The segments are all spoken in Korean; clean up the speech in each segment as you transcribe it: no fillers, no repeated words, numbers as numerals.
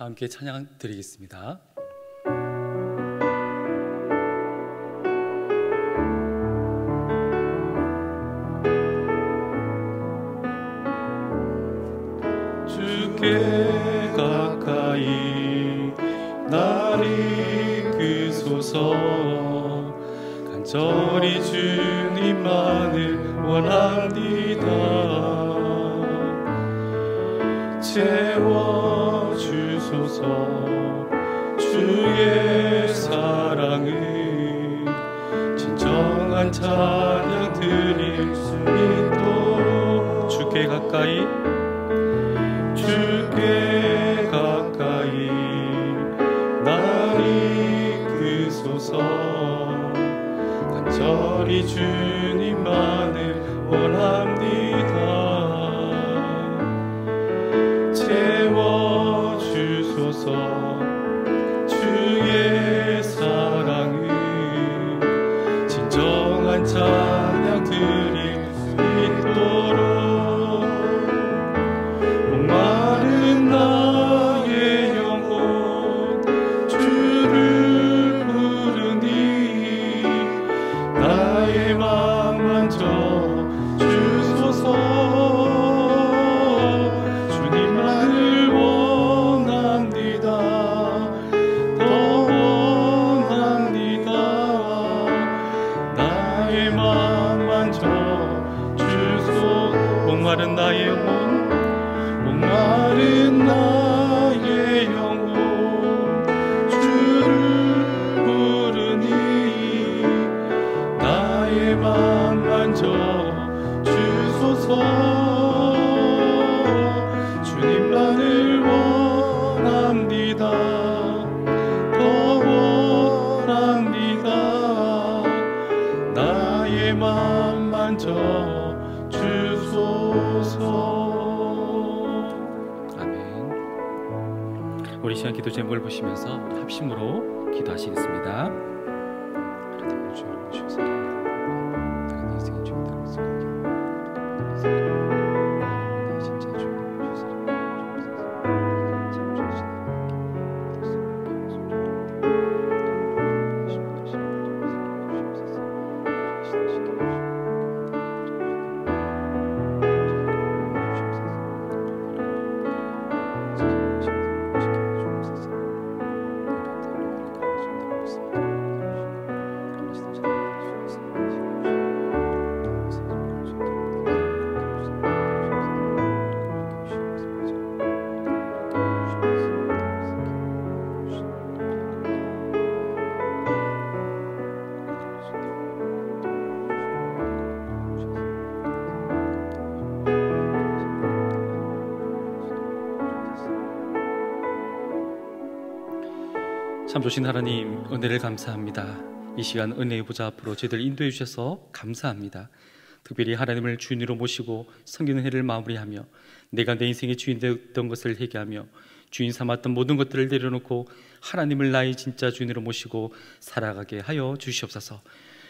다 함께 찬양 드리겠습니다. 주께 가까이 날 이끄소서. 간절히 주님만을 원합니다. 채워주소서. 주의 사랑을 진정한 찬양 드릴 수 있도록 주께 가까이 주께 가까이 날 이끄소서. 간절히 주님만을 원합니다. 채워주소서. 주의 사랑을 진정한 찬양 드릴 수 있도록 목마른 나의 영혼 주를 부르니 나의 맘 만져 주소서. 주님만을 원합니다. 더 원합니다. 나의 맘 만져 주소서. 목마른 나의 영혼 목마른 나의 영혼 주를 부르니 나의 맘 만져 주소서. 주님만을 원합니다. 더 원합니다. 나의 맘 만져 주소서. 우리 시간 기도 제목을 보시면서 합심으로 기도하시겠습니다. 하나님을 주여 모셔서 내가 내 인생의 주인되고 있으니 진짜 주여 모셔서 참 주시는 참 좋으신 하나님, 은혜를 감사합니다. 이 시간 은혜의 보좌 앞으로 저희들 인도해 주셔서 감사합니다. 특별히 하나님을 주인으로 모시고 섬기는 해를 마무리하며 내가 내 인생의 주인 되었던 것을 회개하며 주인 삼았던 모든 것들을 내려놓고 하나님을 나의 진짜 주인으로 모시고 살아가게 하여 주시옵소서.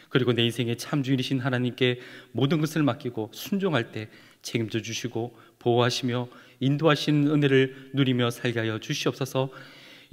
그리고 내 인생의 참 주인이신 하나님께 모든 것을 맡기고 순종할 때 책임져 주시고 보호하시며 인도하시는 은혜를 누리며 살게 하여 주시옵소서.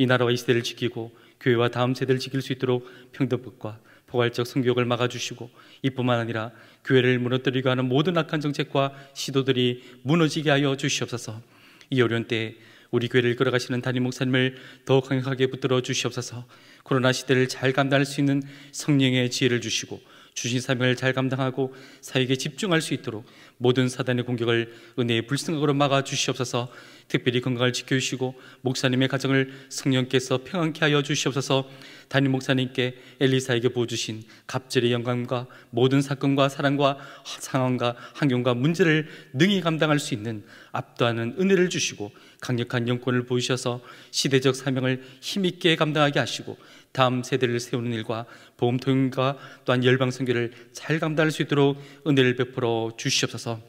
이 나라와 이 시대를 지키고 교회와 다음 세대를 지킬 수 있도록 평등법과 포괄적 성교육을 막아주시고 이뿐만 아니라 교회를 무너뜨리고 하는 모든 악한 정책과 시도들이 무너지게 하여 주시옵소서. 이 어려운 때에 우리 교회를 끌어가시는 담임 목사님을 더 강력하게 붙들어 주시옵소서. 코로나 시대를 잘 감당할 수 있는 성령의 지혜를 주시고 주신 사명을 잘 감당하고 사역에 집중할 수 있도록 모든 사단의 공격을 은혜의 불승각으로 막아 주시옵소서. 특별히 건강을 지켜주시고 목사님의 가정을 성령께서 평안케 하여 주시옵소서. 담임 목사님께 엘리사에게 부어주신 갑절의 영광과 모든 사건과 사랑과 상황과 환경과 문제를 능히 감당할 수 있는 압도하는 은혜를 주시고 강력한 영권을 보이셔서 시대적 사명을 힘있게 감당하게 하시고 다음 세대를 세우는 일과 복음 통역과 또한 열방 선교를 잘 감당할 수 있도록 은혜를 베풀어 주시옵소서.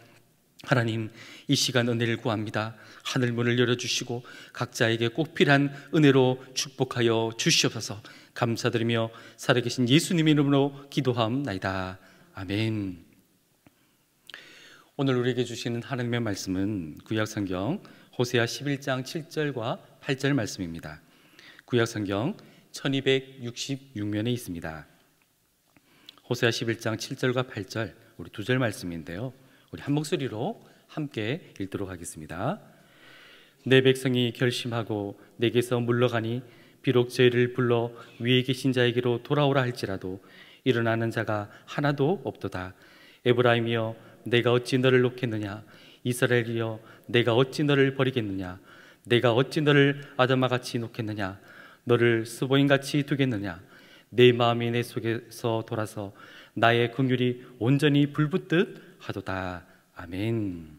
하나님, 이 시간 은혜를 구합니다. 하늘 문을 열어주시고 각자에게 꼭 필요한 은혜로 축복하여 주시옵소서. 감사드리며 살아계신 예수님의 이름으로 기도하옵나이다. 아멘. 오늘 우리에게 주시는 하나님의 말씀은 구약성경 호세아 11장 7절과 8절 말씀입니다. 구약성경 1266면에 있습니다. 호세아 11장 7절과 8절 우리 두 절 말씀인데요, 우리 한 목소리로 함께 읽도록 하겠습니다. 내 백성이 결심하고 내게서 물러가니 비록 저희를 불러 위에 계신 자에게로 돌아오라 할지라도 일어나는 자가 하나도 없도다. 에브라임이여 내가 어찌 너를 놓겠느냐, 이스라엘이여 내가 어찌 너를 버리겠느냐, 내가 어찌 너를 아담아같이 놓겠느냐, 너를 스보임같이 두겠느냐. 내 마음이 내 속에서 돌아서 나의 긍휼이 온전히 불붙듯 하도다. 아멘.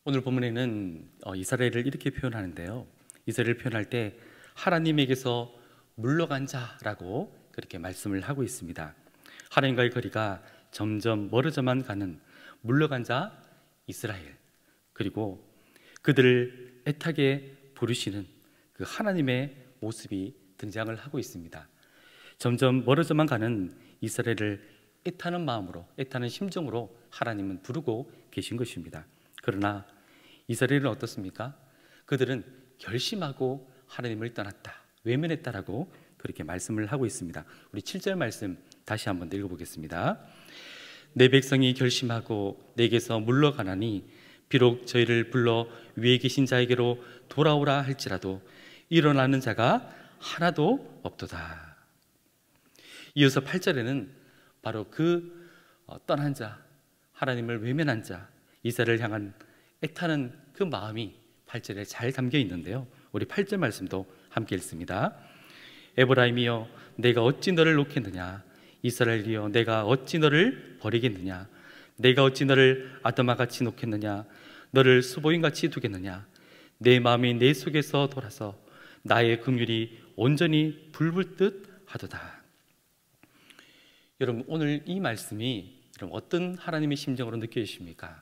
오늘 본문에는 이스라엘을 이렇게 표현하는데요, 이스라엘을 표현할 때 하나님에게서 물러간 자라고 그렇게 말씀을 하고 있습니다. 하나님과의 거리가 점점 멀어져만 가는 물러간 자 이스라엘, 그리고 그들을 애타게 부르시는 그 하나님의 모습이 등장을 하고 있습니다. 점점 멀어져만 가는 이스라엘을 애타는 마음으로, 애타는 심정으로 하나님은 부르고 계신 것입니다. 그러나 이스라엘은 어떻습니까? 그들은 결심하고 하나님을 떠났다, 외면했다라고 그렇게 말씀을 하고 있습니다. 우리 7절 말씀 다시 한번 읽어보겠습니다. 내 백성이 결심하고 내게서 물러가나니 비록 저희를 불러 위에 계신 자에게로 돌아오라 할지라도 일어나는 자가 하나도 없도다. 이어서 8절에는 바로 그 떠난 자, 하나님을 외면한 자, 이스라엘을 향한 애타는 그 마음이 8절에 잘 담겨 있는데요, 우리 8절 말씀도 함께 읽습니다. 에브라임이여 내가 어찌 너를 놓겠느냐, 이스라엘이여 내가 어찌 너를 버리겠느냐, 내가 어찌 너를 아담아같이 놓겠느냐, 너를 수보임같이 두겠느냐. 내 마음이 내 속에서 돌아서 나의 긍휼이 온전히 불붙듯 하도다. 여러분, 오늘 이 말씀이 여러분 어떤 하나님의 심정으로 느껴지십니까?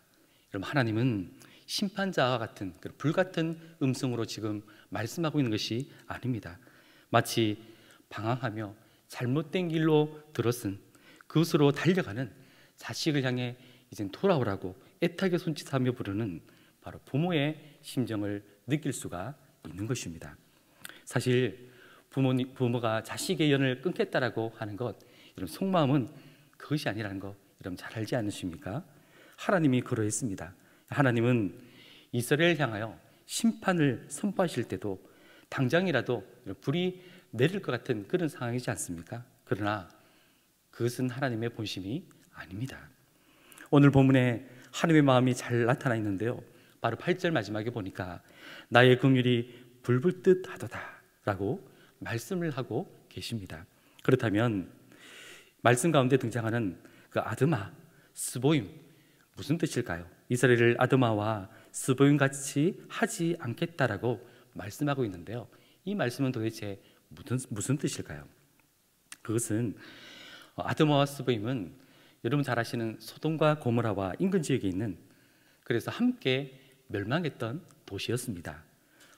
여러분, 하나님은 심판자와 같은 불같은 음성으로 지금 말씀하고 있는 것이 아닙니다. 마치 방황하며 잘못된 길로 들어선 그것으로 달려가는 자식을 향해 이젠 돌아오라고 애타게 손짓하며 부르는 바로 부모의 심정을 느낄 수가 있는 것입니다. 사실 부모가 자식의 연을 끊겠다라고 하는 것, 여러분 속마음은 그것이 아니라는 거 여러분 잘 알지 않으십니까? 하나님이 그러했습니다. 하나님은 이스라엘 향하여 심판을 선포하실 때도 당장이라도 불이 내릴 것 같은 그런 상황이지 않습니까? 그러나 그것은 하나님의 본심이 아닙니다. 오늘 본문에 하나님의 마음이 잘 나타나 있는데요, 바로 8절 마지막에 보니까 나의 긍휼이 불붙듯 하도다 라고 말씀을 하고 계십니다. 그렇다면 말씀 가운데 등장하는 그 아드마, 스보임, 무슨 뜻일까요? 이스라엘을 아드마와 스보임 같이 하지 않겠다라고 말씀하고 있는데요, 이 말씀은 도대체 무슨 뜻일까요? 그것은 아드마와 스보임은 여러분 잘 아시는 소돔과 고모라와 인근 지역에 있는, 그래서 함께 멸망했던 도시였습니다.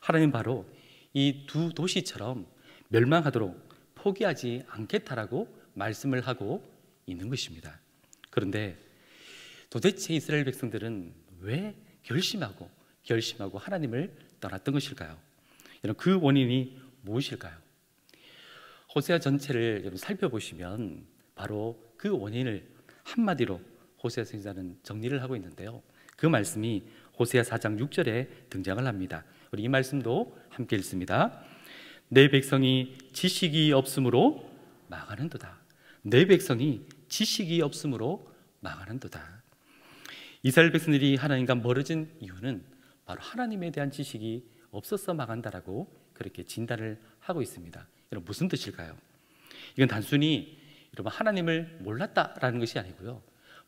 하나님 바로 이 두 도시처럼 멸망하도록 포기하지 않겠다라고 말씀을 하고 있는 것입니다. 그런데 도대체 이스라엘 백성들은 왜 결심하고 하나님을 떠났던 것일까요? 여러분, 그 원인이 무엇일까요? 호세아 전체를 여러분 살펴보시면 바로 그 원인을 한마디로 호세아 선지자는 정리를 하고 있는데요, 그 말씀이 호세아 4장 6절에 등장을 합니다. 우리 이 말씀도 함께 읽습니다. 내 백성이 지식이 없으므로 망하는도다. 내 백성이 지식이 없으므로 망하는도다. 이스라엘 백성들이 하나님과 멀어진 이유는 바로 하나님에 대한 지식이 없어서 망한다라고 그렇게 진단을 하고 있습니다. 여러분, 무슨 뜻일까요? 이건 단순히 여러분 하나님을 몰랐다라는 것이 아니고요,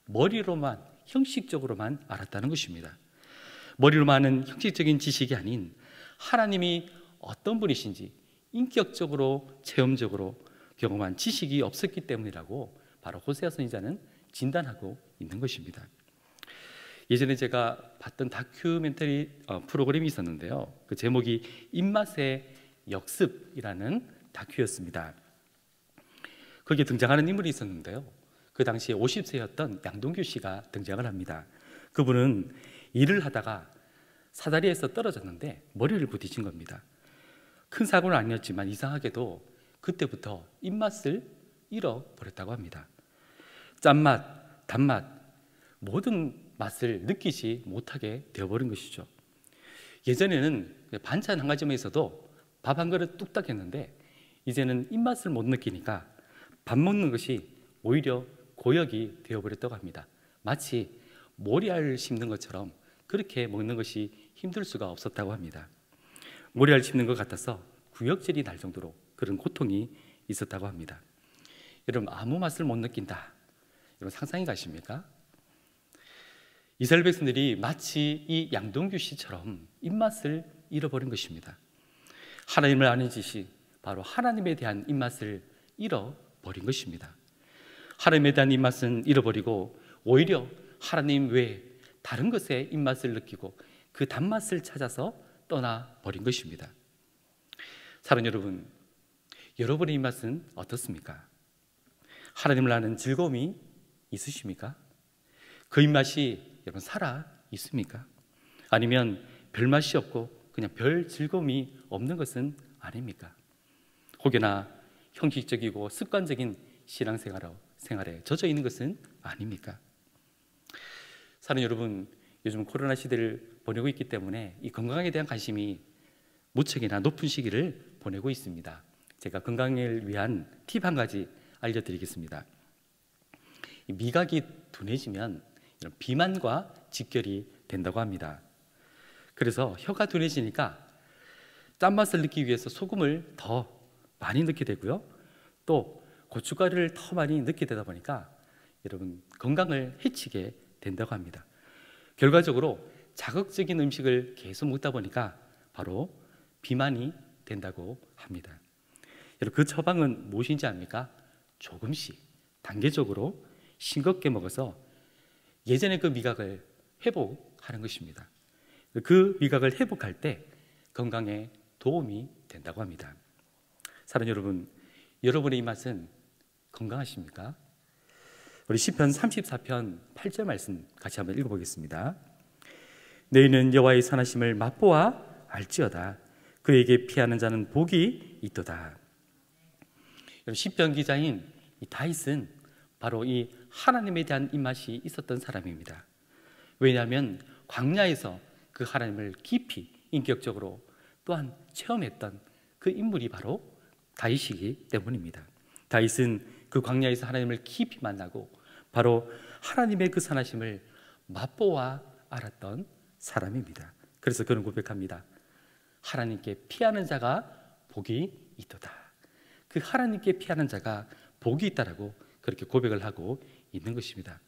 머리로만 형식적으로만 알았다는 것입니다. 머리로만 아는 형식적인 지식이 아닌 하나님이 어떤 분이신지 인격적으로 체험적으로 경험한 지식이 없었기 때문이라고 바로 호세아 선지자는 진단하고 있는 것입니다. 예전에 제가 봤던 다큐멘터리 프로그램이 있었는데요, 그 제목이 입맛의 역습이라는 다큐였습니다. 거기에 등장하는 인물이 있었는데요, 그 당시에 50세였던 양동규 씨가 등장을 합니다. 그분은 일을 하다가 사다리에서 떨어졌는데 머리를 부딪힌 겁니다. 큰 사고는 아니었지만 이상하게도 그때부터 입맛을 잃어버렸다고 합니다. 짠맛, 단맛, 모든 맛을 느끼지 못하게 되어버린 것이죠. 예전에는 반찬 한 가지만 있어도 밥 한 그릇 뚝딱 했는데 이제는 입맛을 못 느끼니까 밥 먹는 것이 오히려 고역이 되어버렸다고 합니다. 마치 모리알 씹는 것처럼 그렇게 먹는 것이 힘들 수가 없었다고 합니다. 모리알 씹는 것 같아서 구역질이 날 정도로 그런 고통이 있었다고 합니다. 여러분, 아무 맛을 못 느낀다, 여러분 상상이 가십니까? 이스라엘 백성들이 마치 이 양동규 씨처럼 입맛을 잃어버린 것입니다. 하나님을 아는 지식, 바로 하나님에 대한 입맛을 잃어버린 것입니다. 하나님에 대한 입맛은 잃어버리고 오히려 하나님 외에 다른 것에 입맛을 느끼고 그 단맛을 찾아서 떠나버린 것입니다. 사랑하는 여러분, 여러분의 입맛은 어떻습니까? 하나님을 아는 즐거움이 있으십니까? 그 입맛이 여러분 살아 있습니까? 아니면 별맛이 없고 그냥 별 즐거움이 없는 것은 아닙니까? 혹여나 형식적이고 습관적인 신앙생활에 젖어 있는 것은 아닙니까? 사랑하는 여러분, 요즘 코로나 시대를 보내고 있기 때문에 이 건강에 대한 관심이 무척이나 높은 시기를 보내고 있습니다. 제가 건강을 위한 팁 한 가지 알려드리겠습니다. 미각이 둔해지면 이런 비만과 직결이 된다고 합니다. 그래서 혀가 둔해지니까 짠맛을 느끼기 위해서 소금을 더 많이 넣게 되고요, 또 고춧가루를 더 많이 넣게 되다 보니까 여러분 건강을 해치게 된다고 합니다. 결과적으로 자극적인 음식을 계속 먹다 보니까 바로 비만이 된다고 합니다. 여러분, 그 처방은 무엇인지 압니까? 조금씩 단계적으로 싱겁게 먹어서 예전의 그 미각을 회복하는 것입니다. 그 미각을 회복할 때 건강에 도움이 된다고 합니다. 사랑하는 여러분, 여러분의 입맛은 건강하십니까? 우리 시편 34편 8절 말씀 같이 한번 읽어보겠습니다. 너희는 여호와의 선하심을 맛보아 알지어다. 그에게 피하는 자는 복이 있도다. 시편 기자인 이 다윗은 바로 이 하나님에 대한 입맛이 있었던 사람입니다. 왜냐하면 광야에서 그 하나님을 깊이 인격적으로 또한 체험했던 그 인물이 바로 다윗이기 때문입니다. 다윗은 그 광야에서 하나님을 깊이 만나고 바로 하나님의 그 선하심을 맛보아 알았던 사람입니다. 그래서 그는 고백합니다. 하나님께 피하는 자가 복이 있도다. 그 하나님께 피하는 자가 복이 있다라고 그렇게 고백을 하고 있는 것입니다.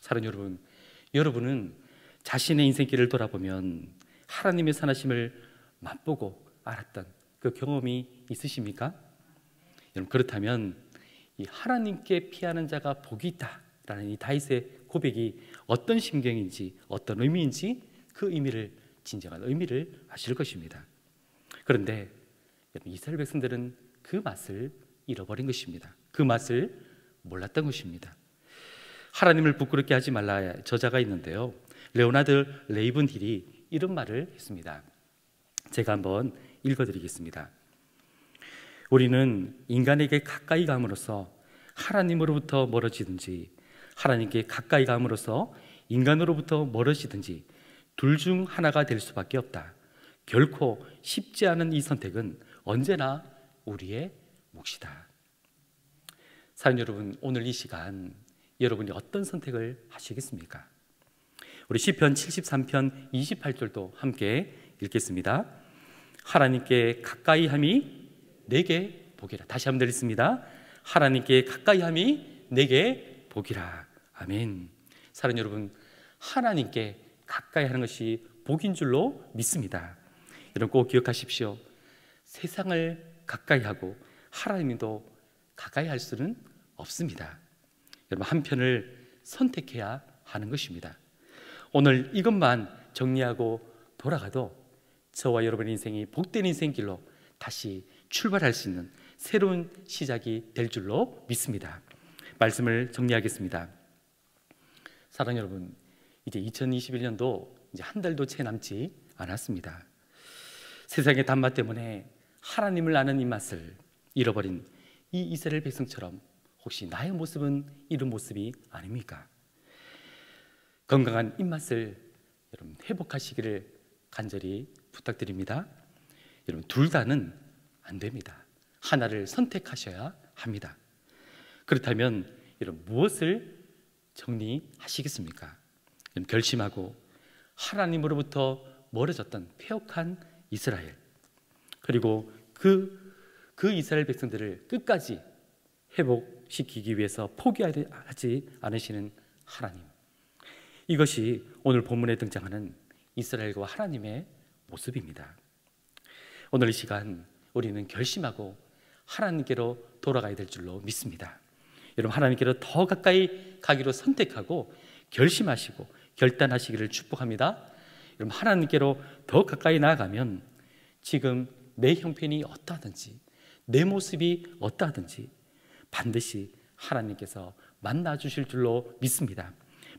사랑하는 여러분, 여러분은 자신의 인생길을 돌아보면 하나님의 선하심을 맛보고 알았던 그 경험이 있으십니까? 여러분, 그렇다면 이 하나님께 피하는 자가 복이 있다라는 이 다윗의 고백이 어떤 심경인지, 어떤 의미인지 그 의미를, 진정한 의미를 아실 것입니다. 그런데 이스라엘 백성들은 그 맛을 잃어버린 것입니다. 그 맛을 몰랐던 것입니다. 하나님을 부끄럽게 하지 말라 저자가 있는데요, 레오나드 레이븐힐이 이런 말을 했습니다. 제가 한번 읽어드리겠습니다. 우리는 인간에게 가까이 감으로써 하나님으로부터 멀어지든지 하나님께 가까이 감으로써 인간으로부터 멀어지든지 둘 중 하나가 될 수밖에 없다. 결코 쉽지 않은 이 선택은 언제나 우리의 몫이다. 사랑하는 여러분, 오늘 이 시간 여러분이 어떤 선택을 하시겠습니까? 우리 시편 73편 28절도 함께 읽겠습니다. 하나님께 가까이함이 내게 복이라. 다시 한번 드리겠습니다. 하나님께 가까이함이 내게 복이라. 아멘. 사랑하는 여러분, 하나님께 가까이 하는 것이 복인 줄로 믿습니다. 여러분 꼭 기억하십시오. 세상을 가까이 하고 하나님도 가까이 할 수는 없습니다. 여러분, 한 편을 선택해야 하는 것입니다. 오늘 이것만 정리하고 돌아가도 저와 여러분의 인생이 복된 인생길로 다시 출발할 수 있는 새로운 시작이 될 줄로 믿습니다. 말씀을 정리하겠습니다. 사랑 여러분, 이제 2021년도 이제 한 달도 채 남지 않았습니다. 세상의 단맛 때문에 하나님을 아는 입맛을 잃어버린 이 이스라엘 백성처럼 혹시 나의 모습은 이런 모습이 아닙니까? 건강한 입맛을 여러분 회복하시기를 간절히 부탁드립니다. 여러분 둘 다는 안 됩니다. 하나를 선택하셔야 합니다. 그렇다면 여러분 무엇을 정리하시겠습니까? 여러분 결심하고 하나님으로부터 멀어졌던 패역한 이스라엘, 그리고 그 이스라엘 백성들을 끝까지 회복시키기 위해서 포기하지 않으시는 하나님, 이것이 오늘 본문에 등장하는 이스라엘과 하나님의 모습입니다. 오늘 이 시간 우리는 결심하고 하나님께로 돌아가야 될 줄로 믿습니다. 여러분 하나님께로 더 가까이 가기로 선택하고 결심하시고 결단하시기를 축복합니다. 여러분 하나님께로 더 가까이 나아가면 지금 내 형편이 어떠하든지 내 모습이 어떠하든지 반드시 하나님께서 만나 주실 줄로 믿습니다.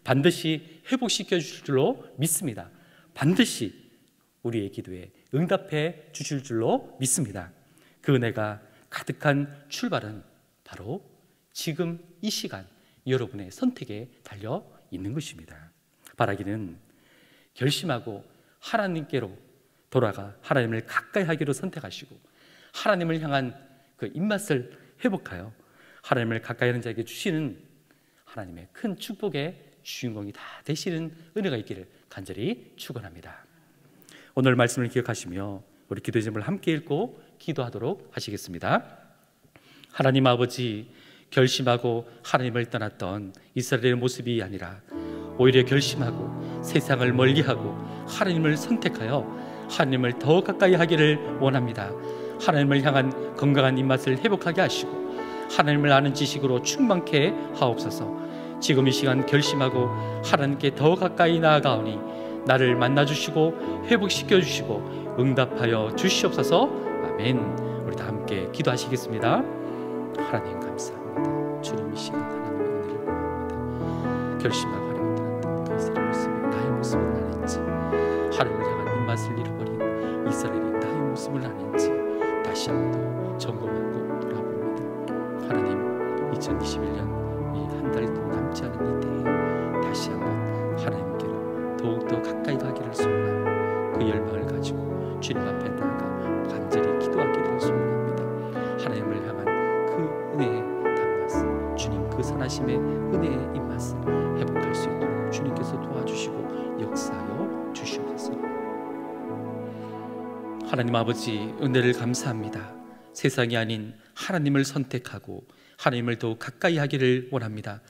반드시 회복시켜 주실 줄로 믿습니다. 반드시 우리의 기도에 응답해 주실 줄로 믿습니다. 그 은혜가 가득한 출발은 바로 지금 이 시간 여러분의 선택에 달려 있는 것입니다. 바라기는 결심하고 하나님께로 돌아가 하나님을 가까이 하기로 선택하시고 하나님을 향한 그 입맛을 회복하여 하나님을 가까이 하는 자에게 주시는 하나님의 큰 축복의 주인공이 다 되시는 은혜가 있기를 간절히 축원합니다. 오늘 말씀을 기억하시며 우리 기도의 제목을 함께 읽고 기도하도록 하시겠습니다. 하나님 아버지, 결심하고 하나님을 떠났던 이스라엘의 모습이 아니라 오히려 결심하고 세상을 멀리하고 하나님을 선택하여 하나님을 더 가까이 하기를 원합니다. 하나님을 향한 건강한 입맛을 회복하게 하시고 하나님을 아는 지식으로 충만케 하옵소서. 지금 이 시간 결심하고 하나님께 더 가까이 나아가오니 나를 만나주시고 회복시켜 주시고 응답하여 주시옵소서. 아멘. 우리 다 함께 기도하시겠습니다. 하나님 감사합니다. 주님 이 시간 하나님의 은혜를 구합니다. 결심하고 하나님을 떠났던 그 이스라엘 모습이 나의 모습은 아닌지, 하나님을 향한 입맛을 잃어버린 이스라엘이 나의 모습은 아닌지 다시 한번 더 점검하고 돌아봅니다. 하나님 2021년 이 한 달도 남지 않은 이때에 다시 한번 하나님께로 더욱더 가까이 가기를 소원하고 그 열망을 가지고 주님 앞에 나아가 간절히 기도하기를 소원합니다. 하나님을 향한 그 은혜의 단맛, 주님 그 선하심의 은혜의 입맛을 회복할 수 있도록 주님께서 도와주시고 역사하여 주시옵소서. 하나님 아버지, 은혜를 감사합니다. 세상이 아닌 하나님을 선택하고 하나님을 더욱 가까이 하기를 원합니다.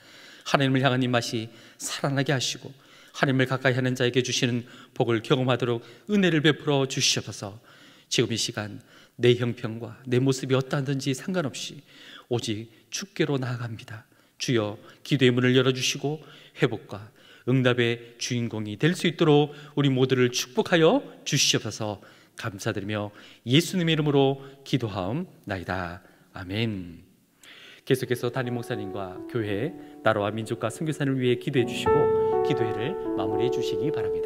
하나님을 향한 입맛이 살아나게 하시고 하나님을 가까이 하는 자에게 주시는 복을 경험하도록 은혜를 베풀어 주시옵소서. 지금 이 시간 내 형편과 내 모습이 어떠하든지 상관없이 오직 주께로 나아갑니다. 주여, 기도의 문을 열어주시고 회복과 응답의 주인공이 될 수 있도록 우리 모두를 축복하여 주시옵소서. 감사드리며 예수님의 이름으로 기도하옵나이다. 아멘. 계속해서 담임 목사님과 교회, 나라와 민족과 선교사를 위해 기도해 주시고 기도회를 마무리해 주시기 바랍니다.